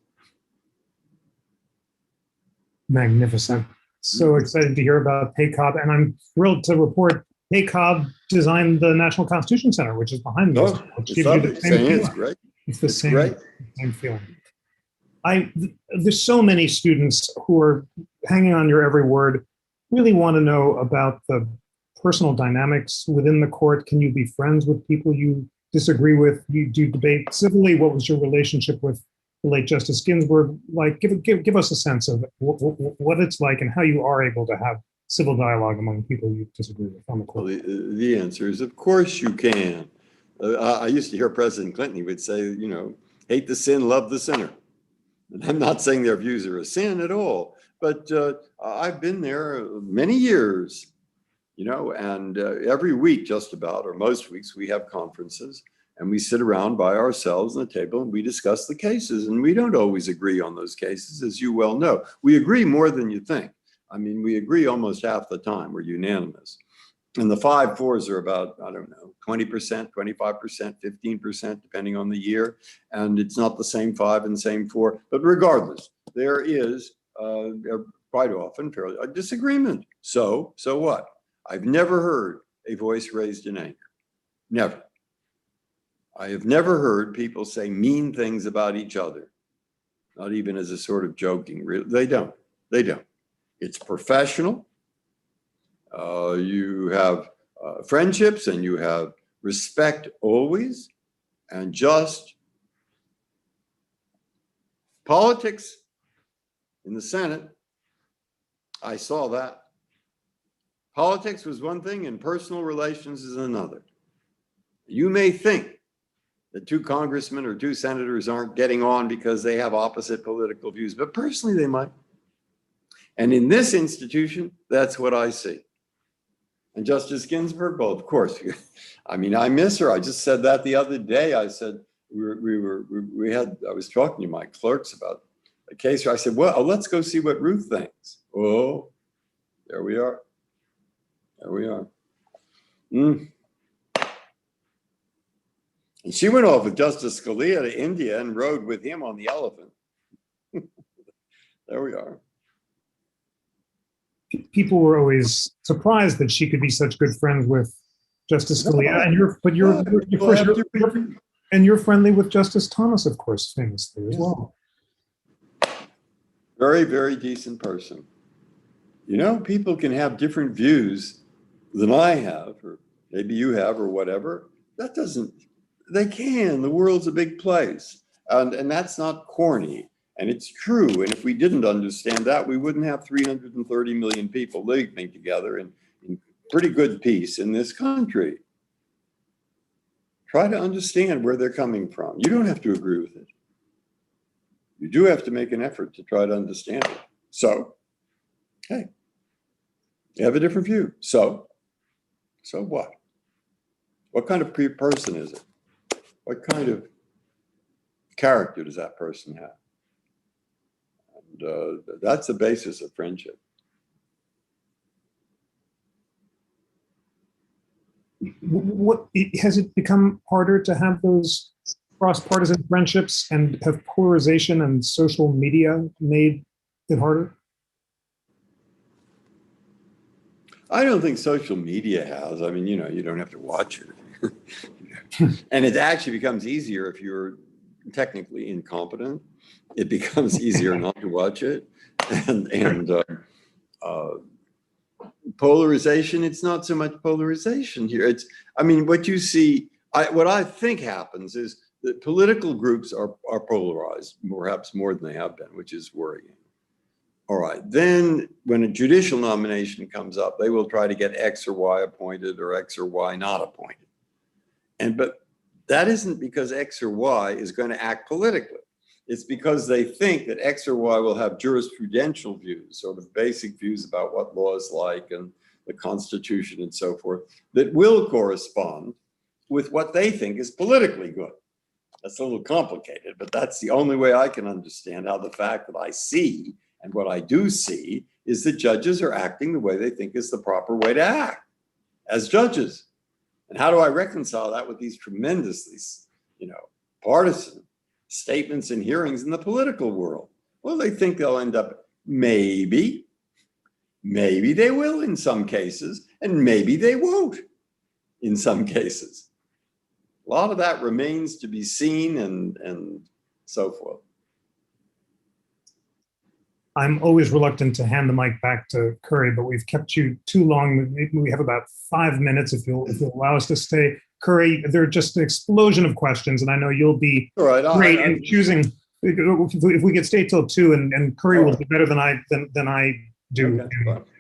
Magnificent. So excited to hear about PACOB, and I'm thrilled to report PACOB designed the National Constitution Center, which is behind me. Oh, Which gives you the same feeling. It's great. It's the same feeling. There's so many students who are hanging on your every word, really want to know about the personal dynamics within the court. Can you be friends with people you disagree with? Do you debate civilly? What was your relationship with the late Justice Ginsburg like? Give us a sense of what it's like and how you are able to have civil dialogue among people you disagree with on the court. Well, the answer is, of course you can. I used to hear President Clinton, he would say, you know, hate the sin, love the sinner. And I'm not saying their views are a sin at all, but I've been there many years, you know, and every week just about, or most weeks, we have conferences and we sit around by ourselves on the table and we discuss the cases, and we don't always agree on those cases, as you well know. We agree more than you think. I mean, we agree almost half the time. We're unanimous. And the 5-4s are about, I don't know, 20%, 25%, 15%, depending on the year. And it's not the same 5 and same 4. But regardless, there is quite often fairly a disagreement. So what? I've never heard a voice raised in anger. Never. I have never heard people say mean things about each other. Not even as a sort of joking. They don't. They don't. It's professional. You have friendships and you have respect always, and just politics in the Senate. I saw that. Politics was one thing and personal relations is another. You may think that 2 congressmen or 2 senators aren't getting on because they have opposite political views, but personally they might. And in this institution, that's what I see. And Justice Ginsburg, well, of course, I mean, I miss her. I just said that the other day. I said, I was talking to my clerks about a case where I said, well, let's go see what Ruth thinks. Oh, there we are. There we are. And she went off with Justice Scalia to India and rode with him on the elephant. There we are. People were always surprised that she could be such good friends with Justice Scalia, and you're friendly with Justice Thomas, of course, famously as well. Very, very decent person. You know, people can have different views than I have, or maybe you have, or whatever. That doesn't. They can. The world's a big place, and that's not corny. And it's true. And if we didn't understand that, we wouldn't have 330 million people living together in pretty good peace in this country. Try to understand where they're coming from. You don't have to agree with it. You do have to make an effort to try to understand it. So, hey, you have a different view. So what? What kind of person is it? What kind of character does that person have? And that's the basis of friendship. What has it become harder to have those cross-partisan friendships, and have polarization and social media made it harder? I don't think social media has. I mean, you know, you don't have to watch it. And it actually becomes easier if you're technically incompetent. it becomes easier not to watch it. And polarization, it's not so much polarization here. It's, I mean, what you see, what I think happens is that political groups are polarized, perhaps more than they have been, which is worrying. All right, then when a judicial nomination comes up, they will try to get X or Y appointed or X or Y not appointed. But that isn't because X or Y is going to act politically. It's because they think that X or Y will have jurisprudential views, sort of basic views about what law is like and the Constitution and so forth, that will correspond with what they think is politically good. That's a little complicated, but that's the only way I can understand how the fact that I see, and what I do see, is that judges are acting the way they think is the proper way to act as judges. And how do I reconcile that with these tremendously, partisan statements and hearings in the political world? Well, they think they'll end up, maybe they will in some cases, and maybe they won't in some cases. A lot of that remains to be seen and so forth. I'm always reluctant to hand the mic back to Curry, but we've kept you too long. Maybe we have about 5 minutes if you'll allow us to stay. Curry, there are just an explosion of questions, and I know you'll be great in choosing. If we could stay till 2, and Curry will do better than I do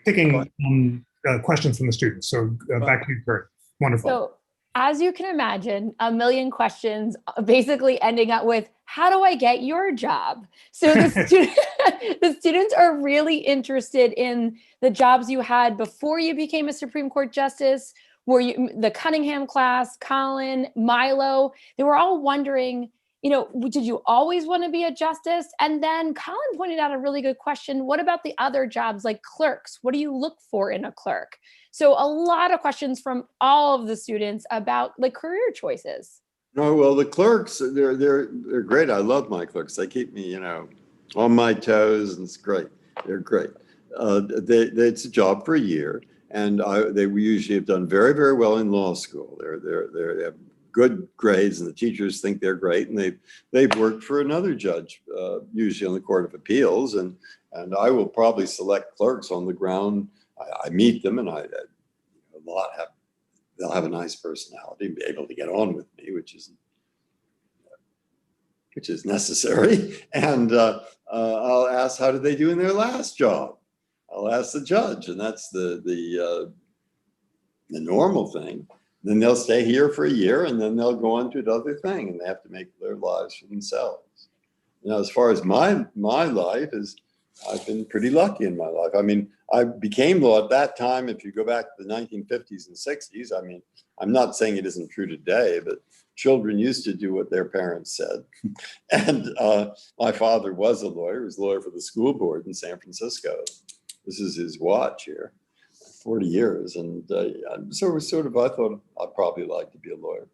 picking questions from the students. So back to you, Curry. Wonderful. So, as you can imagine, a million questions basically ending up with, how do I get your job? So the students are really interested in the jobs you had before you became a Supreme Court justice. Were you the Cunningham class, Colin, Milo? They were all wondering, did you always want to be a justice? And then Colin pointed out a really good question. What about the other jobs like clerks? What do you look for in a clerk? So a lot of questions from all of the students about like career choices. No, well, the clerks, they're great. I love my clerks. They keep me, on my toes, and it's great. They're great. It's a job for a year, and they usually have done very, very well in law school. They have good grades, and the teachers think they're great, and they've worked for another judge, usually on the Court of Appeals, and I will probably select clerks on the ground. I meet them, and they'll have a nice personality, be able to get on with me, which is necessary. And I'll ask, how did they do in their last job? I'll ask the judge, and that's the normal thing. Then they'll stay here for a year, and then they'll go on to another thing, and they have to make their lives for themselves. As far as my life is, I've been pretty lucky in my life. I mean, I became law at that time. If you go back to the 1950s and 60s, I mean, I'm not saying it isn't true today, but children used to do what their parents said. And my father was a lawyer. He was a lawyer for the school board in San Francisco. This is his watch here, 40 years. And so I thought I'd probably like to be a lawyer.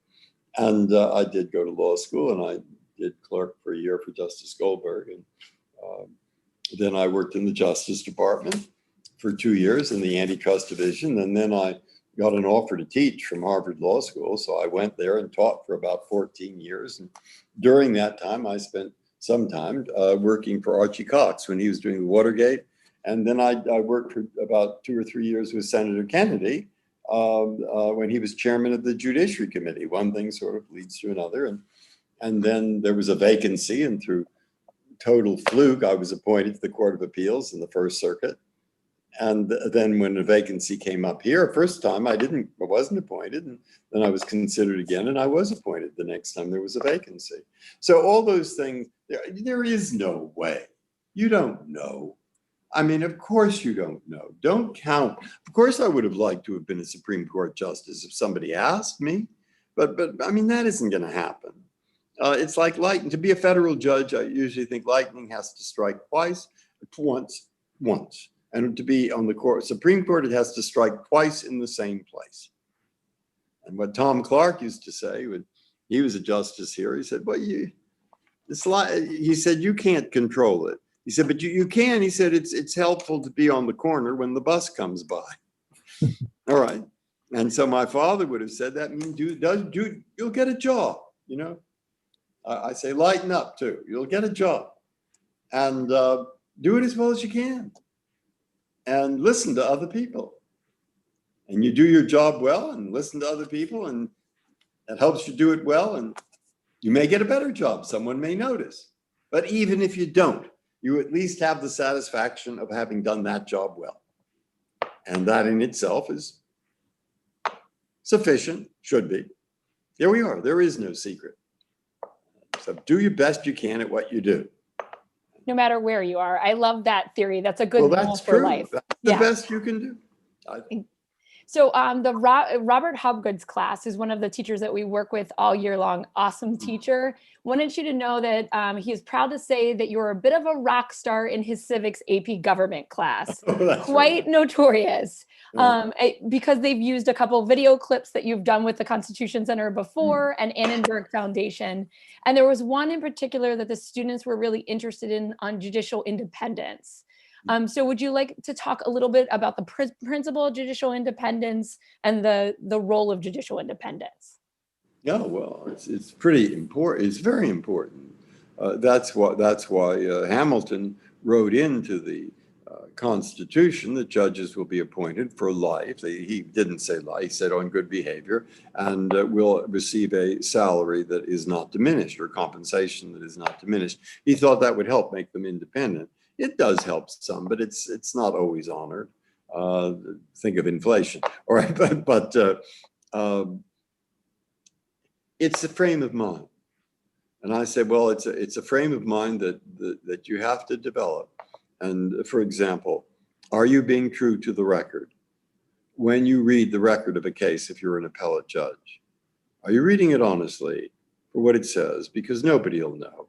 And I did go to law school, and I did clerk for a year for Justice Goldberg. And then I worked in the Justice Department for 2 years in the antitrust division. And then I got an offer to teach from Harvard Law School. So I went there and taught for about 14 years. And during that time, I spent some time working for Archie Cox when he was doing the Watergate. And then I worked for about 2 or 3 years with Senator Kennedy when he was chairman of the Judiciary Committee. One thing sort of leads to another. And then there was a vacancy, and through total fluke, I was appointed to the Court of Appeals in the First Circuit. And then when a vacancy came up here, first time I wasn't appointed, and then I was considered again, and I was appointed the next time there was a vacancy. So all those things, there is no way. You don't know. I mean, of course you don't know. Don't count. Of course I would have liked to have been a Supreme Court justice if somebody asked me, but I mean, that isn't going to happen. It's like lightning. To be a federal judge, I usually think lightning has to strike once. And to be on the Supreme Court, it has to strike twice in the same place. And what Tom Clark used to say when he was a justice here, he said, well, you can't control it. He said, but you can. He said, it's helpful to be on the corner when the bus comes by. All right. And so my father would have said that means you'll get a job, I say, lighten up too. You'll get a job. and do it as well as you can, and listen to other people. And you do your job well and listen to other people, and that helps you do it well, and you may get a better job. Someone may notice. But even if you don't, you at least have the satisfaction of having done that job well. And that in itself is sufficient, should be. Here we are. There is no secret. So do your best you can at what you do. No matter where you are. I love that theory. That's a good Well, rule that's for true. life. That's the best you can do, I think. So Robert Hobgood's class is one of the teachers that we work with all year long. Awesome teacher. Wanted you to know that he is proud to say that you're a bit of a rock star in his civics AP government class. Oh, Quite notorious. Yeah. Because they've used a couple video clips that you've done with the Constitution Center before and Annenberg Foundation. And there was one in particular that the students were really interested in on judicial independence. So would you like to talk a little bit about the principle of judicial independence and the role of judicial independence? Yeah, well, it's pretty important. It's very important. That's why Hamilton wrote into the Constitution that judges will be appointed for life. He didn't say life, he said on good behavior, and will receive a salary that is not diminished, or compensation that is not diminished. He thought that would help make them independent. It does help some, but it's not always honored. Think of inflation. All right, but it's a frame of mind. And I say, well, it's a frame of mind that you have to develop. And for example, are you being true to the record? When you read the record of a case, if you're an appellate judge, are you reading it honestly for what it says? Because nobody will know.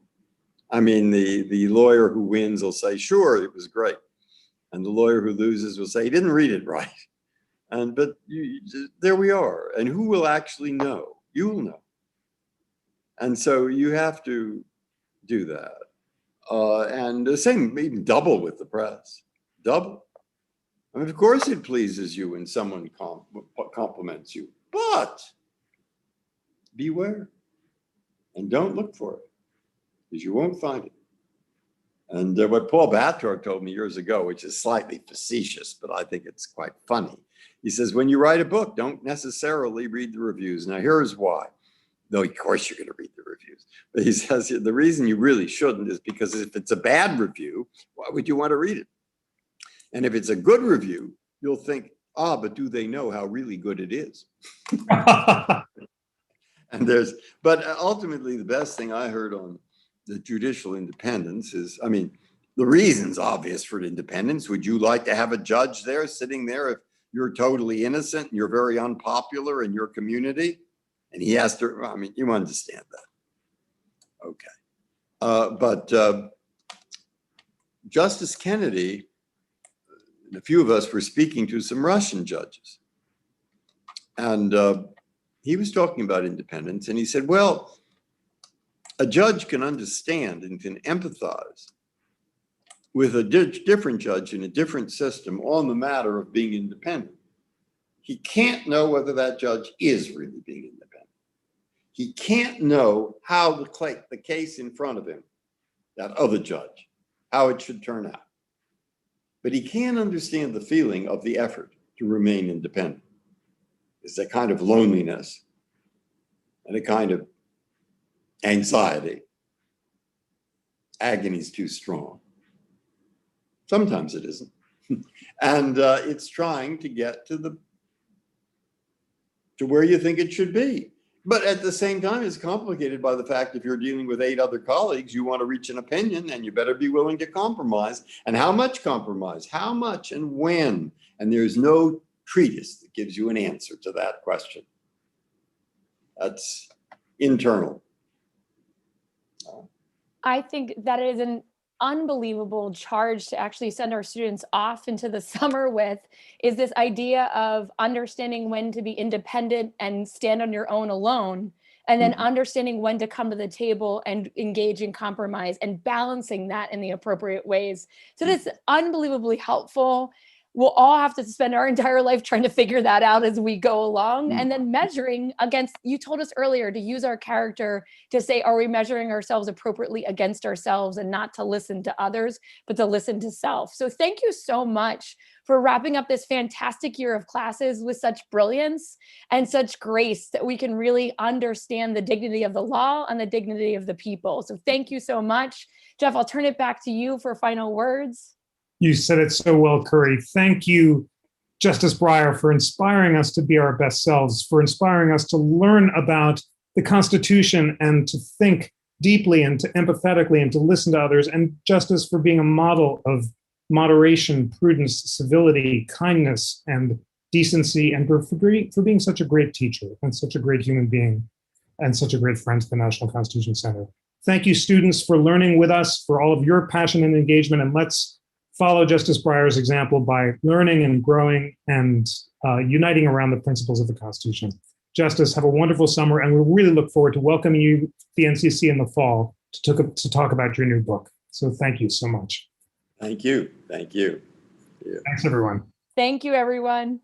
I mean, the lawyer who wins will say, sure, it was great. And the lawyer who loses will say, he didn't read it right. But there we are. And who will actually know? You will know. And so you have to do that. And the same, even double with the press. Double. I mean, of course it pleases you when someone compliments you, but beware and don't look for it, because you won't find it. And what Paul Batrog told me years ago, which is slightly facetious, but I think it's quite funny. He says, when you write a book, don't necessarily read the reviews. Now, here's why. Though, of course, you're going to read the reviews. But he says the reason you really shouldn't is because if it's a bad review, why would you want to read it? And if it's a good review, you'll think, but do they know how really good it is? But ultimately, the best thing I heard on the judicial independence is, I mean, the reason's obvious for independence. Would you like to have a judge there sitting there if you're totally innocent and you're very unpopular in your community? And he has to, I mean, you understand that. Okay. But Justice Kennedy, and a few of us were speaking to some Russian judges. And he was talking about independence. And he said, well, a judge can understand and can empathize with a different judge in a different system on the matter of being independent. He can't know whether that judge is really being independent. He can't know how the case in front of him, that other judge, how it should turn out. But he can understand the feeling of the effort to remain independent. It's a kind of loneliness and a kind of anxiety. Agony is too strong. Sometimes it isn't. And it's trying to get to where you think it should be. But at the same time, it's complicated by the fact if you're dealing with 8 other colleagues, you want to reach an opinion and you better be willing to compromise. And how much compromise? How much and when? And there's no treatise that gives you an answer to that question. That's internal. I think that is an unbelievable charge to actually send our students off into the summer with, is this idea of understanding when to be independent and stand on your own alone, and then understanding when to come to the table and engage in compromise and balancing that in the appropriate ways. So that's unbelievably helpful. we'll all have to spend our entire life trying to figure that out as we go along, and then measuring against, you told us earlier to use our character to say, are we measuring ourselves appropriately against ourselves, and not to listen to others, but to listen to self. So thank you so much for wrapping up this fantastic year of classes with such brilliance and such grace that we can really understand the dignity of the law and the dignity of the people. So thank you so much. Jeff, I'll turn it back to you for final words. You said it so well, Curry. Thank you, Justice Breyer, for inspiring us to be our best selves, for inspiring us to learn about the Constitution and to think deeply and to empathetically and to listen to others, and Justice, for being a model of moderation, prudence, civility, kindness, and decency, and for being such a great teacher and such a great human being and such a great friend to the National Constitution Center. Thank you, students, for learning with us, for all of your passion and engagement, and let's follow Justice Breyer's example by learning and growing and uniting around the principles of the Constitution. Justice, have a wonderful summer, and we really look forward to welcoming you to the NCC in the fall to talk about your new book. So thank you so much. Thank you. Thank you. Thanks, everyone. Thank you, everyone.